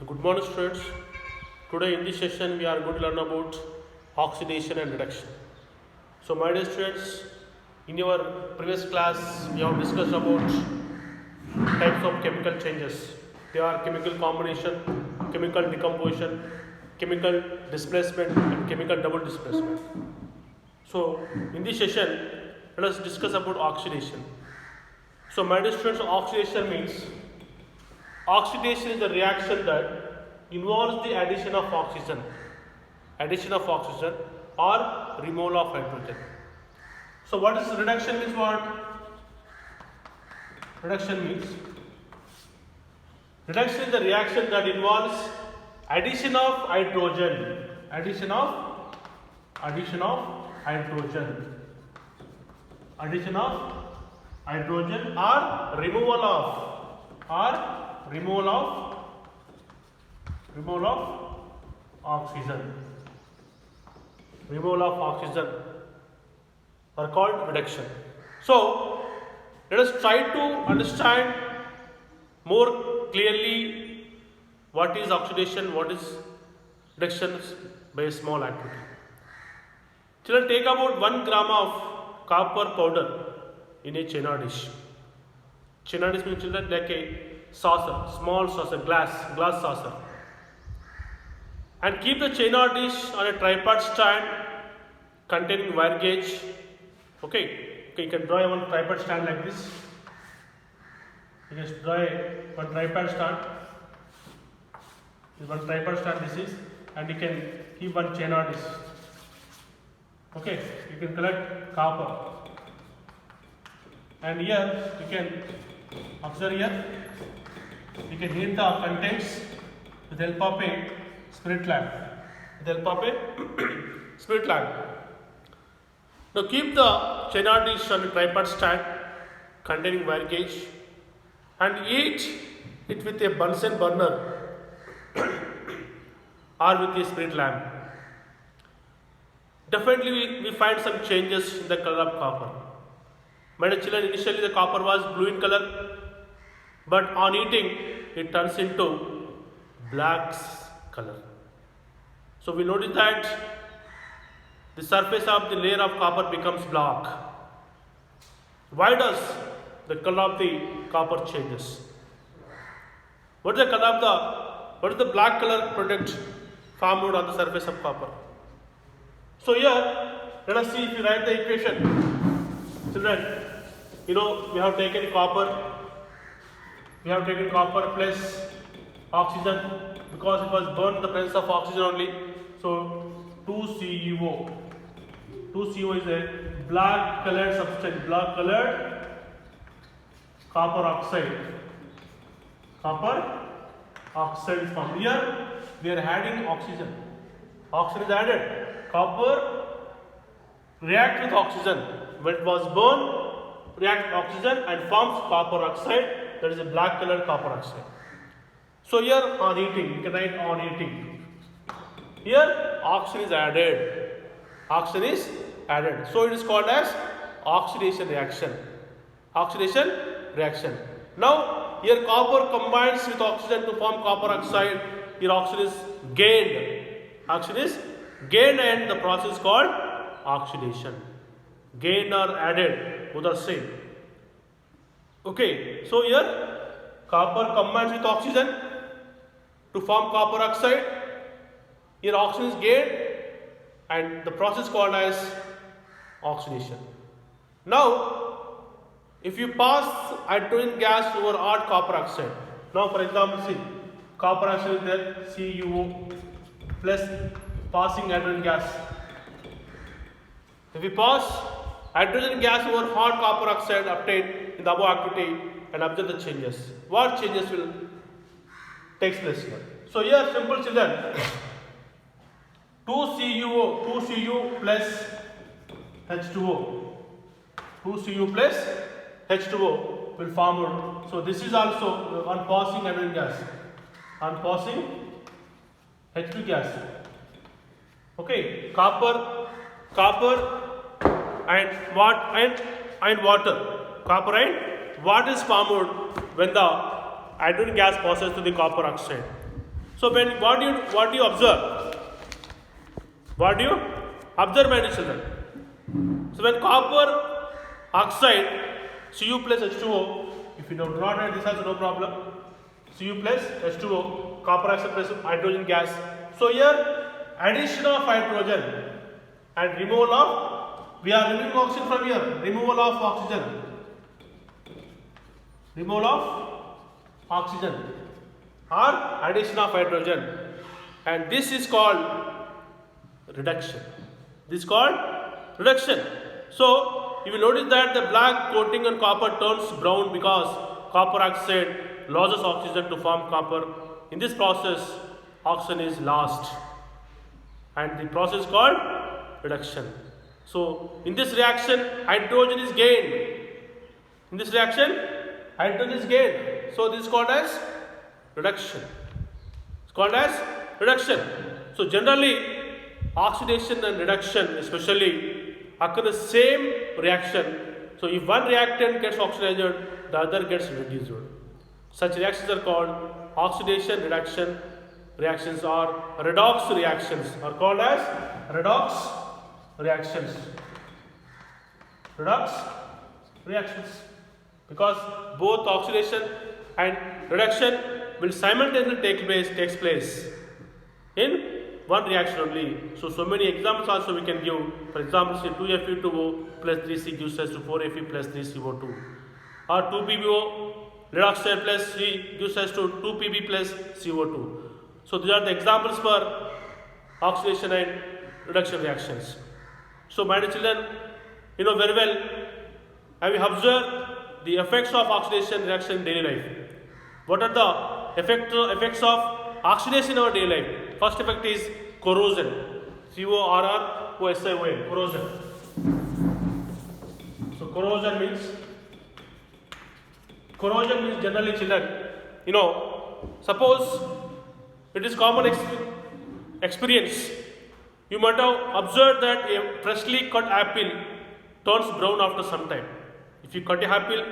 Good morning, students. Today in this session we are going to learn about oxidation and reduction. So, my dear students, in your previous class we have discussed about types of chemical changes. They are chemical combination, chemical decomposition, chemical displacement, and chemical double displacement. So, in this session, let us discuss about oxidation. So, my dear students, oxidation is a reaction that involves the addition of oxygen or removal of hydrogen. So what is reduction means what? Reduction is the reaction that involves addition of hydrogen, addition of hydrogen or removal of oxygen. Removal of oxygen are called reduction. So let us try to understand more clearly what is oxidation, what is reduction by a small activity. Children, take about 1 gram of copper powder in a china dish. China dish means, children, like a saucer, small saucer, glass saucer. And keep the china dish on a tripod stand containing wire gauge. Okay, you can draw one tripod stand like this. You just draw one tripod stand. This one tripod stand this is, and you can keep one china dish. Okay, you can collect copper, and here you can observe here. You can heat the contents with the help of a spirit lamp. Now keep the china dish on a tripod stand containing wire gauge and heat it with a Bunsen burner or with a spirit lamp. Definitely we find some changes in the color of copper. My dear children, initially the copper was blue in color, but on heating it turns into black color. So we notice that the surface of the layer of copper becomes black. Why does the color of the copper changes? What is the black color product formed on the surface of copper? So here, let us see if we write the equation. Children, we have taken copper plus oxygen because it was burned in the presence of oxygen only. So 2CuO. 2CuO is a black colored substance, black colored copper oxide. Copper oxide is formed. Here we are adding oxygen. Oxygen is added. Copper reacts with oxygen. When it was burned, reacts with oxygen and forms copper oxide. That is a black colored copper oxide. So here on heating, you can write on heating. Here oxygen is added. So it is called as oxidation reaction. Now here copper combines with oxygen to form copper oxide. Here oxygen is gained and the process is called oxidation. Gained or added, both are same. Okay, so here copper combines with oxygen to form copper oxide. Here oxygen is gained and the process called as oxidation. Now, if you pass hydrogen gas over hot copper oxide, now for example, see, copper oxide is there, CuO plus passing hydrogen gas. If we pass hydrogen gas over hot copper oxide obtained in the above activity and observe the changes, what changes will take place here? So here, simple children, 2Cu plus H2O. 2Cu plus H2O will form. So this is also on passing hydrogen gas, on passing H2 gas. Okay, copper and water. Copper and what is formed when the hydrogen gas passes to the copper oxide. So when what do you observe? What do you observe, my dear children? So when copper oxide Cu plus H2O, if you do not write this also no problem. Cu plus H2O, copper oxide plus hydrogen gas. So here addition of hydrogen and removal of, we are removing oxygen from here, removal of oxygen, removal of oxygen or addition of hydrogen, and this is called reduction. This is called reduction. So you will notice that the black coating on copper turns brown because copper oxide loses oxygen to form copper. In this process, oxygen is lost, and the process is called reduction. So in this reaction, hydrogen is gained. In this reaction, hydrogen is gained. So this is called as reduction. It's called as reduction. So generally, oxidation and reduction especially occur the same reaction. So if one reactant gets oxidized, the other gets reduced. Such reactions are called oxidation reduction reactions, or redox reactions are called as redox reactions. Redox reactions, because both oxidation and reduction will simultaneously takes place in one reaction only. So many examples also we can give. For example, say 2Fe2O plus 3C gives us to 4Fe plus 3CO2, or 2PbO lead oxide plus C gives us to 2Pb plus CO2. So these are the examples for oxidation and reduction reactions. So my dear children, you know very well, have you observed the effects of oxidation reaction in daily life? What are the effects of oxidation in our daily life? First effect is corrosion. CORROSION, corrosion. So corrosion means generally, children, you know, suppose it is common experience. You might have observed that a freshly cut apple turns brown after some time. If you cut a apple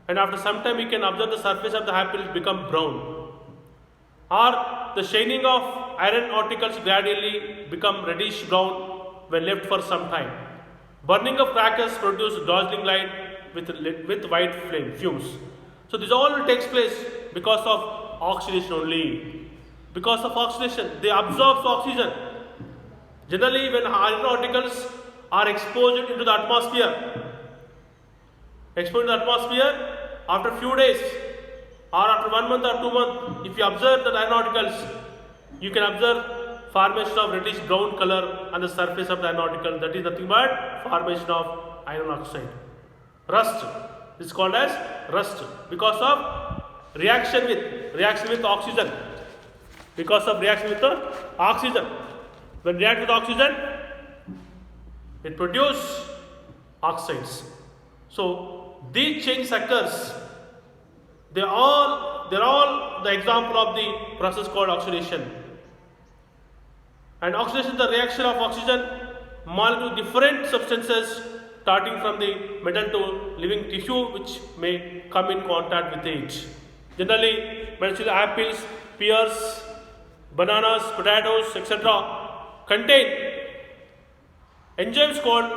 and after some time you can observe the surface of the apple become brown, or the shining of iron particles gradually become reddish brown when left for some time. Burning of crackers produce dazzling light with white fumes. So this all takes place because of oxidation only. Because of oxidation, they absorb oxygen. Generally, when iron particles are exposed into the atmosphere, after few days or after 1 month or 2 months, if you observe the iron particles, you can observe formation of reddish brown color on the surface of the iron particle. That is nothing but formation of iron oxide. Rust. This is called as rust because of reaction with oxygen. Because of reaction with the oxygen. When react with oxygen, it produces oxides. So these changes occurs. They're all the example of the process called oxidation. And oxidation is the reaction of oxygen molecule to different substances, starting from the metal to living tissue which may come in contact with it. Generally, apples, pears, bananas, potatoes, etc. contain enzymes called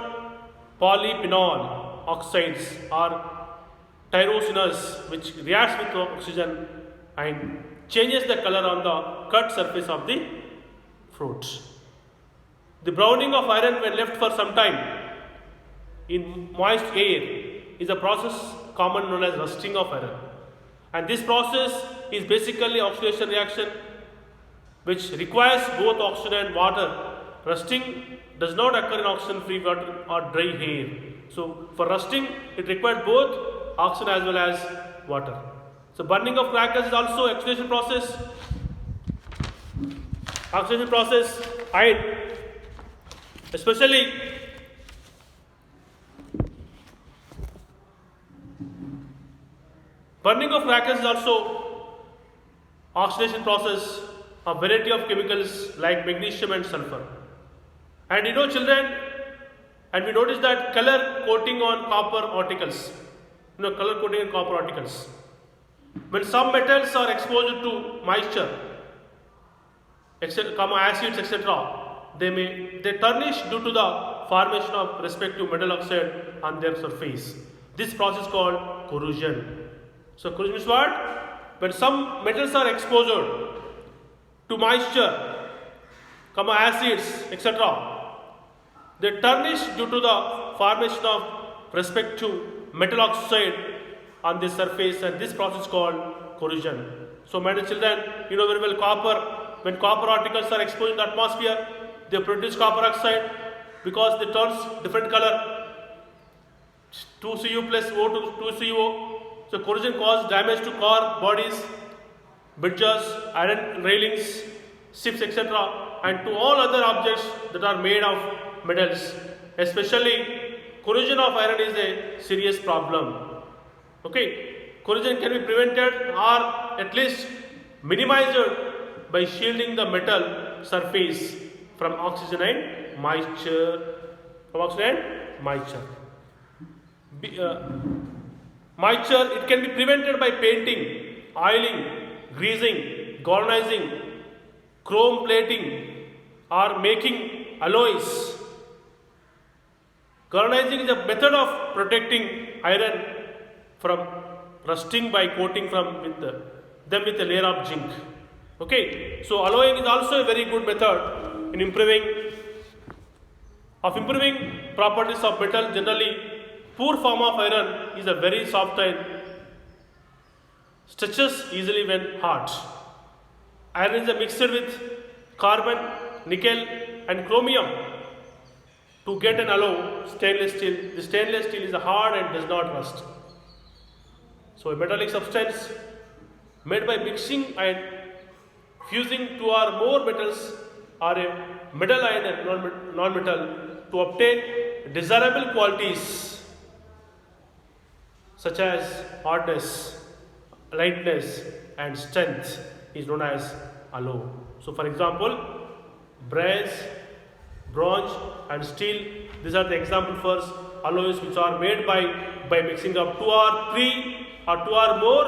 polyphenol oxides or tyrosinase, which reacts with oxygen and changes the color on the cut surface of the fruits. The browning of iron when left for some time in moist air is a process common known as rusting of iron. And this process is basically oxidation reaction which requires both oxygen and water. Rusting does not occur in oxygen-free water or dry air. So for rusting, it requires both oxygen as well as water. So burning of crackers is also oxidation process. Oxidation process, iron, especially burning of crackers is also oxidation process of variety of chemicals like magnesium and sulfur. And you know children, and we notice that color coating on copper particles. Color coating on copper particles. When some metals are exposed to moisture, etc., acids, etc., they tarnish due to the formation of respective metal oxide on their surface. This process called corrosion. So corrosion is what? When some metals are exposed to moisture, acids, etc., they tarnish due to the formation of respective metal oxide on the surface, and this process called corrosion. So my dear children, you know very well copper. When copper particles are exposed in the atmosphere, they produce copper oxide because they turns different color, 2Cu plus O2, 2CO. So corrosion causes damage to car bodies, bridges, iron railings, ships, etc., and to all other objects that are made of metals. Especially corrosion of iron is a serious problem. Okay, corrosion can be prevented or at least minimized by shielding the metal surface from oxygen and moisture. Moisture, it can be prevented by painting, oiling, greasing, galvanizing, chrome plating, or making alloys. Galvanizing is a method of protecting iron from rusting by coating them with a layer of zinc. Okay, so alloying is also a very good method in improving properties of metal. Generally, poor form of iron is a very soft and stretches easily when hot. Iron is mixed with carbon, nickel, and chromium to get an alloy stainless steel. The stainless steel is hard and does not rust. So a metallic substance made by mixing and fusing two or more metals or a metal and non-metal to obtain desirable qualities such as hardness, lightness, and strength is known as alloy. So for example, brass, bronze, and steel, these are the example for alloys which are made by mixing of two or more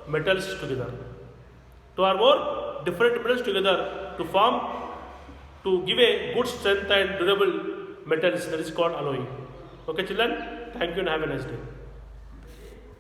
metals together. Two or more different metals together to give a good strength and durable metals, that is called alloy. Okay children, thank you and have a nice day.